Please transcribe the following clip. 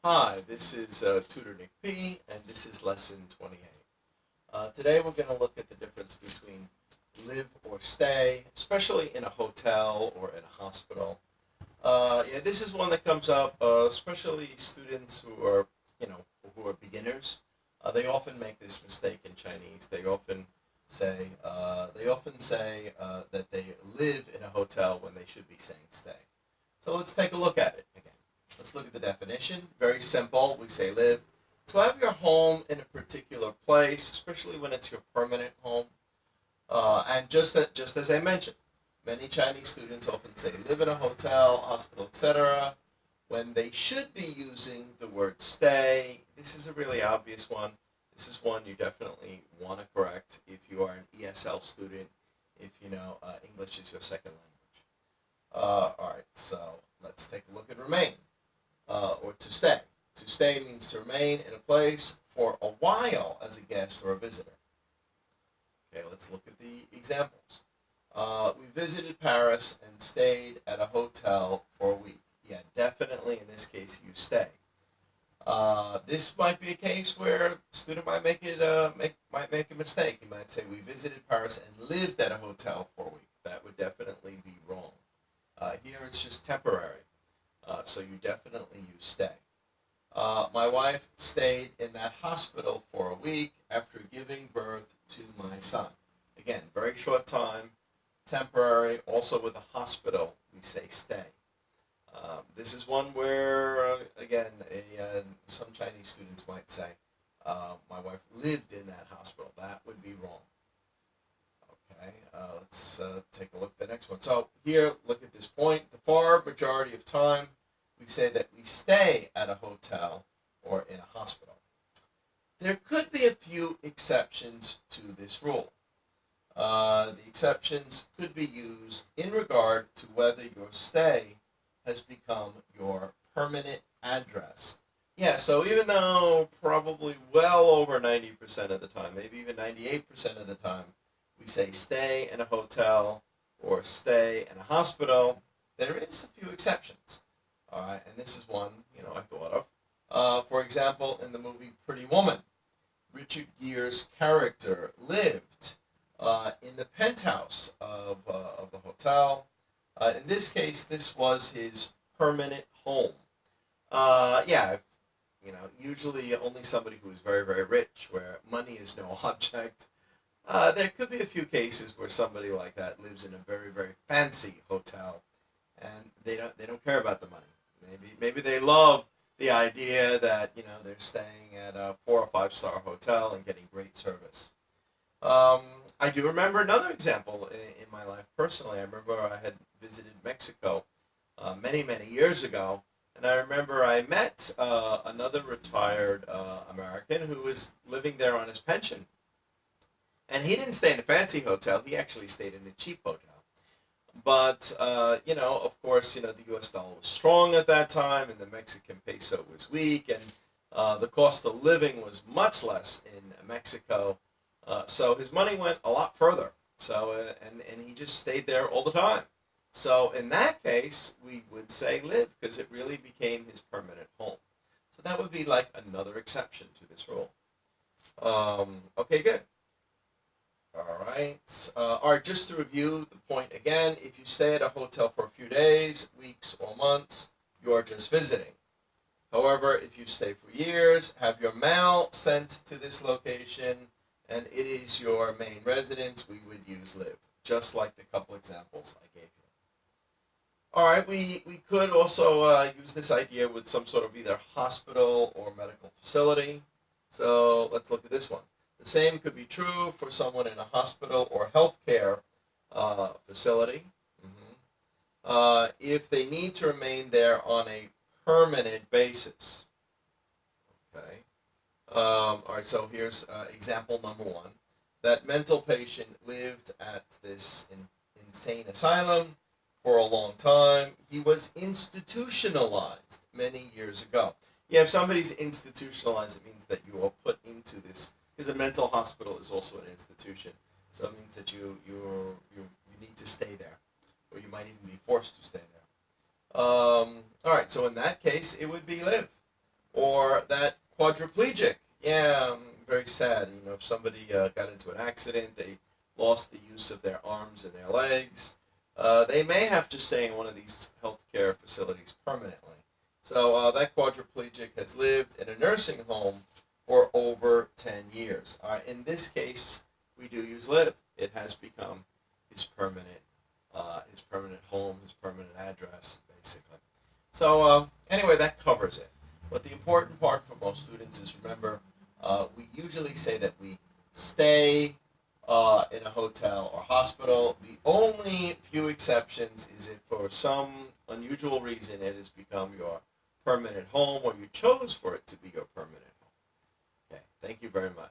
Hi, this is Tutor Nick P, and this is lesson 28. Today we're going to look at the difference between live or stay, especially in a hotel or in a hospital. Yeah, this is one that comes up, especially students who are, who are beginners. They often make this mistake in Chinese. They often say that they live in a hotel when they should be saying stay. So let's take a look at it again. Let's look at the definition. Very simple. We say live. To have your home in a particular place, especially when it's your permanent home. And just as I mentioned, many Chinese students often say live in a hotel, hospital, etc., when they should be using the word stay. This is a really obvious one. This is one you definitely want to correct if you are an ESL student, if you know English is your second language. All right, so let's take a look at remain, or to stay. To stay means to remain in a place for a while as a guest or a visitor. Okay, let's look at the examples. We visited Paris and stayed at a hotel for a week. Yeah, definitely in this case you stay. This might be a case where a student might make a mistake. He might say we visited Paris and lived at a hotel for a week. That would definitely be wrong. Here it's just temporary, so you definitely use stay. My wife stayed in that hospital for a week after giving birth to my son. Again, very short time, temporary. Also with a hospital, we say stay. This is one where, again, some Chinese students might say, my wife lived in that hospital. That would be wrong. Okay, let's take a look at the next one. So here, look at this point. The far majority of time, we say that we stay at a hotel or in a hospital. There could be a few exceptions to this rule. The exceptions could be used in regard to whether your stay has become your permanent address. Yeah, so even though probably well over 90% of the time, maybe even 98% of the time, we say stay in a hotel or stay in a hospital, there is a few exceptions. All right, and this is one, I thought of. For example, in the movie Pretty Woman, Richard Gere's character lived in the penthouse of the hotel. In this case, this was his permanent home. Yeah, usually only somebody who is very, very rich, where money is no object. There could be a few cases where somebody like that lives in a very, very fancy hotel, and they don't care about the money. Maybe they love the idea that they're staying at a 4 or 5 star hotel and getting great service. Um, I do remember another example in my life personally. I remember I had visited Mexico many, many years ago, and I remember I met another retired American who was living there on his pension. And he didn't stay in a fancy hotel, he actually stayed in a cheap hotel. But, of course, the US dollar was strong at that time, and the Mexican peso was weak, and the cost of living was much less in Mexico. So his money went a lot further. So, and he just stayed there all the time. So in that case, we would say live because it really became his permanent home. So that would be like another exception to this rule. Okay, good. All right, just to review the point again, if you stay at a hotel for a few days, weeks, or months, you're just visiting. However, if you stay for years, have your mail sent to this location, and it is your main residence, we would use live, just like the couple examples I gave you. All right, we could also use this idea with some sort of either hospital or medical facility. So let's look at this one. The same could be true for someone in a hospital or healthcare facility. Mhm. If they need to remain there on a permanent basis. Okay. All right, so here's example number one. That mental patient lived at this insane asylum for a long time. He was institutionalized many years ago. Yeah, if somebody's institutionalized, it means that you are put into this, because a mental hospital is also an institution. So it means that you need to stay there, or you might even be forced to stay there. All right, so in that case, it would be live. Or that quadriplegic. Yeah, very sad. You know, if somebody got into an accident, they lost the use of their arms and their legs, they may have to stay in one of these healthcare facilities permanently. So that quadriplegic has lived in a nursing home for over 10 years. In this case, we do use live. It has become his permanent home, his permanent address, basically. So anyway, that covers it. But the important part for most students is, remember, we usually say that we stay in a hotel or hospital. The only few exceptions is if for some unusual reason it has become your permanent home, or you chose for it to be your permanent home. Okay, thank you very much.